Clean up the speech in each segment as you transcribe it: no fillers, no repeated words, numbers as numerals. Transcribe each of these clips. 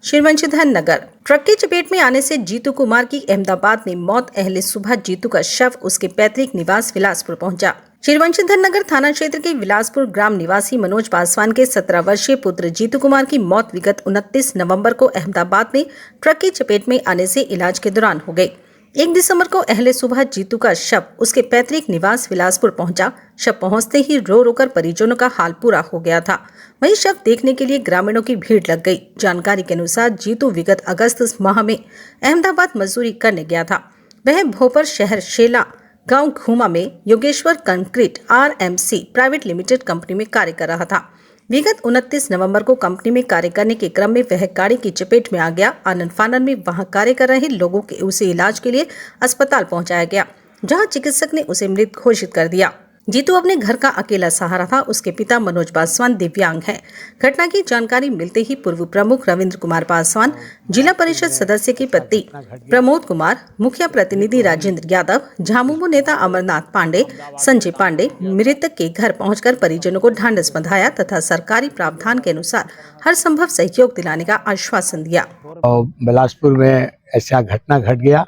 शिववंशीधर नगर truck की चपेट में आने से जीतू कुमार की अहमदाबाद में मौत। अहले सुबह जीतू का शव उसके पैतृक निवास विलासपुर पहुंचा। शिववंशीधर नगर थाना क्षेत्र के विलासपुर ग्राम निवासी मनोज पासवान के 17 वर्षीय पुत्र जीतू कुमार की मौत विगत 29 नवंबर को अहमदाबाद में ट्रक की चपेट में आने से इलाज के दौरान हो गई। 1 दिसंबर को अहले सुबह जीतू का शव उसके पैतृक निवास विलासपुर पहुंचा। शव पहुंचते ही रो रोकर परिजनों का हाल पूरा हो गया था। वहीं शव देखने के लिए ग्रामीणों की भीड़ लग गई। जानकारी के अनुसार जीतू विगत अगस्त माह में अहमदाबाद मजदूरी करने गया था। वह भोपर शहर शेला गांव घूमा में Yogeshwar concrete RMC private limited company में कार्य कर रहा था। विगत 29 नवंबर को कंपनी में कार्य करने के क्रम में वह गाड़ी की चपेट में आ गया। आनन फानन में वहां कार्य कर रहे लोगों के उसे इलाज के लिए अस्पताल पहुंचाया गया, जहां चिकित्सक ने उसे मृत घोषित कर दिया। जीतू अपने घर का अकेला सहारा था। उसके पिता मनोज पासवान दिव्यांग हैं। घटना की जानकारी मिलते ही पूर्व प्रमुख रविंद्र कुमार पासवान, जिला परिषद सदस्य के पति प्रमोद कुमार, मुखिया प्रतिनिधि राजेंद्र यादव, झामुमो नेता अमरनाथ पांडे, संजय पांडे मृतक के घर पहुंचकर परिजनों को ढांढस बंधाया तथा सरकारी प्रावधान के अनुसार हर संभव सहयोग दिलाने का आश्वासन दिया। बिलासपुर में ऐसा घटना घट गया।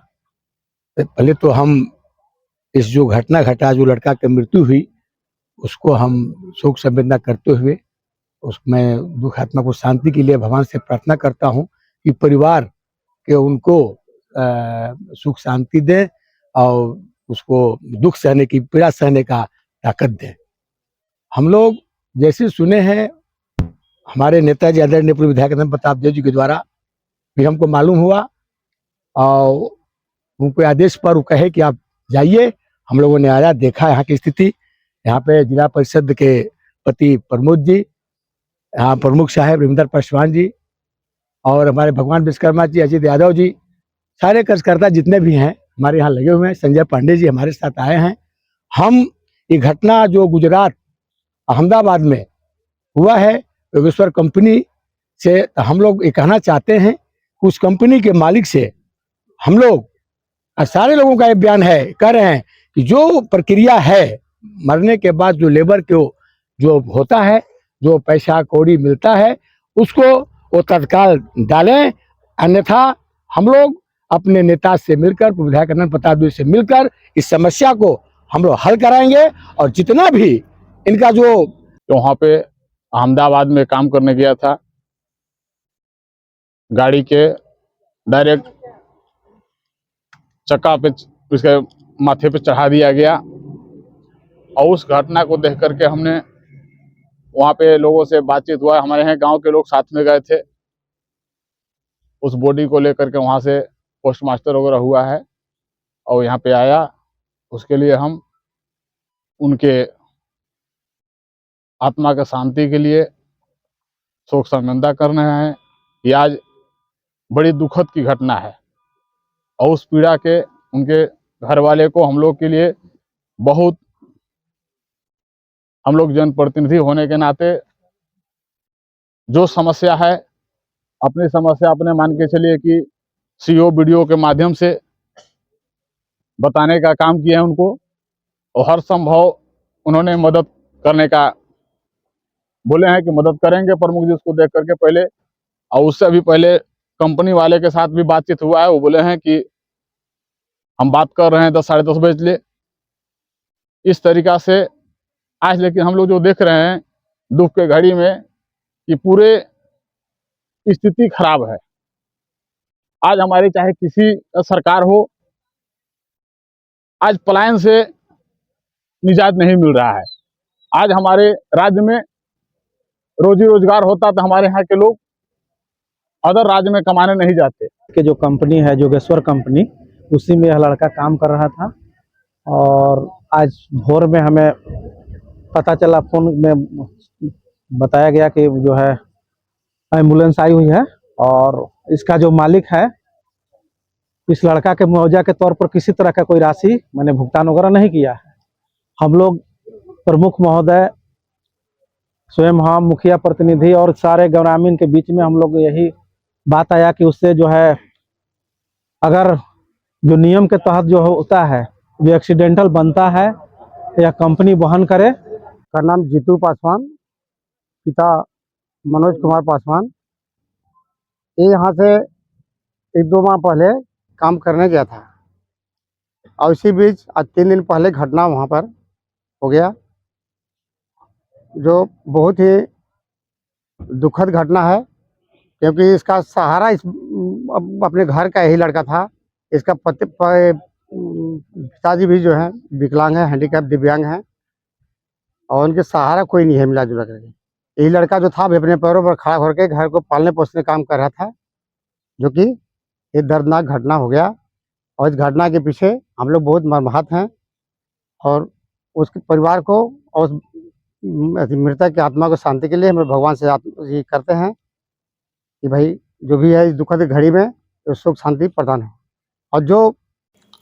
पहले तो हम इस जो घटना घटा, जो लड़का की मृत्यु हुई, उसको हम शोक संवेदना करते हुए उसमें दुख आत्मा को शांति के लिए भगवान से प्रार्थना करता हूं कि परिवार के उनको सुख शांति दे और उसको दुख सहने की, पीड़ा सहने का ताकत दे। हम लोग जैसे सुने हैं हमारे नेताजी आदरणीय पूर्व विधायक प्रताप देव जी के द्वारा भी हमको मालूम हुआ और उनके आदेश पर वो कहे कि आप जाइए। हम लोगों ने आया, देखा यहाँ की स्थिति। यहाँ पे जिला परिषद के पति प्रमोद जी, यहाँ प्रमुख साहब रविंद्र पासवान जी और हमारे भगवान विश्वकर्मा जी, अजीत यादव जी, सारे कार्यकर्ता जितने भी हैं हमारे यहाँ लगे हुए हैं। संजय पांडे जी हमारे साथ आए हैं। हम ये घटना जो गुजरात अहमदाबाद में हुआ है योगेश्वर कंपनी से, हम लोग ये कहना चाहते हैं कि उस कंपनी के मालिक से हम लोग सारे लोगों का ये बयान है, कह रहे हैं कि जो प्रक्रिया है मरने के बाद जो लेबर को जो होता है, जो पैसा कौड़ी मिलता है, उसको वो तत्काल डालें। अन्यथा हम लोग अपने नेता से मिलकर, विधायक प्रताप देव से मिलकर इस समस्या को हम लोग हल कराएंगे। और जितना भी इनका जो वहाँ पे अहमदाबाद में काम करने गया था, गाड़ी के डायरेक्ट चक्का पे उसके माथे पे चढ़ा दिया गया। और उस घटना को देख करके हमने वहाँ पे लोगों से बातचीत हुआ। हमारे यहाँ गांव के लोग साथ में गए थे। उस बॉडी को लेकर के वहाँ से पोस्टमास्टर वगैरह हुआ है और यहाँ पे आया। उसके लिए हम उनके आत्मा के शांति के लिए शोक संवेदना कर रहे हैं। ये आज बड़ी दुखद की घटना है और उस पीड़ा के उनके घर वाले को हम लोग के लिए बहुत, हम लोग जनप्रतिनिधि होने के नाते जो समस्या है, अपनी समस्या अपने मान के चलिए कि CO BDO के माध्यम से बताने का काम किया है उनको, और हर संभव उन्होंने मदद करने का बोले हैं कि मदद करेंगे प्रमुख जी उसको देख करके पहले। और उससे भी पहले कंपनी वाले के साथ भी बातचीत हुआ है। वो बोले हैं कि हम बात कर रहे हैं 10 साढ़े 10 बजे ले इस तरीका से आज। लेकिन हम लोग जो देख रहे हैं दुख के घड़ी में कि पूरे स्थिति खराब है। आज हमारी चाहे किसी सरकार हो, आज पलायन से निजात नहीं मिल रहा है। आज हमारे राज्य में रोजी रोजगार होता तो हमारे यहाँ के लोग अदर राज्य में कमाने नहीं जाते। कि जो कंपनी है योगेश्वर कंपनी, उसी में यह लड़का काम कर रहा था। और आज भोर में हमें पता चला, फोन में बताया गया कि जो है एम्बुलेंस आई हुई है और इसका जो मालिक है इस लड़का के मुआवजा के तौर पर किसी तरह का कोई राशि मैंने भुगतान वगैरह नहीं किया है। हम लोग प्रमुख महोदय स्वयं, हम मुखिया प्रतिनिधि और सारे ग्रामीण के बीच में हम लोग यही बात आया कि उससे जो है अगर जो नियम के तहत जो होता है, जो एक्सीडेंटल बनता है, यह कंपनी वहन करे। का नाम जीतू पासवान, पिता मनोज कुमार पासवान। ये यहाँ से 1-2 माह पहले काम करने गया था और इसी बीच आज 3 दिन पहले घटना वहाँ पर हो गया, जो बहुत ही दुखद घटना है, क्योंकि इसका सहारा अपने घर का यही लड़का था। इसका पिताजी भी जो है विकलांग है, हैंडीकैप दिव्यांग हैं और उनके सहारा कोई नहीं है मिला जुला करके। यही लड़का जो था भी अपने पैरों पर खड़ा होकर घर को पालने पोसने काम कर रहा था, जो कि ये दर्दनाक घटना हो गया। और इस घटना के पीछे हम लोग बहुत मर्माहत हैं और उसके परिवार को और मृतक की आत्मा को शांति के लिए हम लोग भगवान से ये करते हैं कि भाई जो भी है इस दुखद घड़ी में तो सुख शांति प्रदान हो। और जो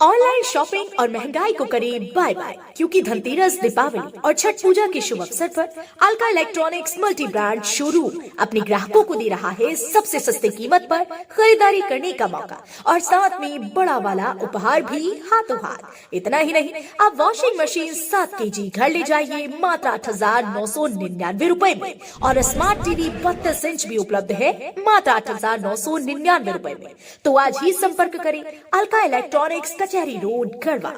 ऑनलाइन शॉपिंग और महंगाई को करें बाय बाय, क्योंकि धनतेरस, दीपावली और छठ पूजा के शुभ अवसर पर Alka electronics multi brand showroom अपने ग्राहकों को दे रहा है सबसे सस्ते कीमत पर खरीदारी करने का मौका और साथ में बड़ा वाला उपहार भी हाथों हाथ। इतना ही नहीं, आप वॉशिंग मशीन 7 kg घर ले जाइए मात्र 8,999 रुपए में और स्मार्ट टीवी 32 इंच भी उपलब्ध है मात्र 8,999 रुपए में। तो आज ही संपर्क करें अलका इलेक्ट्रॉनिक्स, कचहरी रोड, गढ़वा।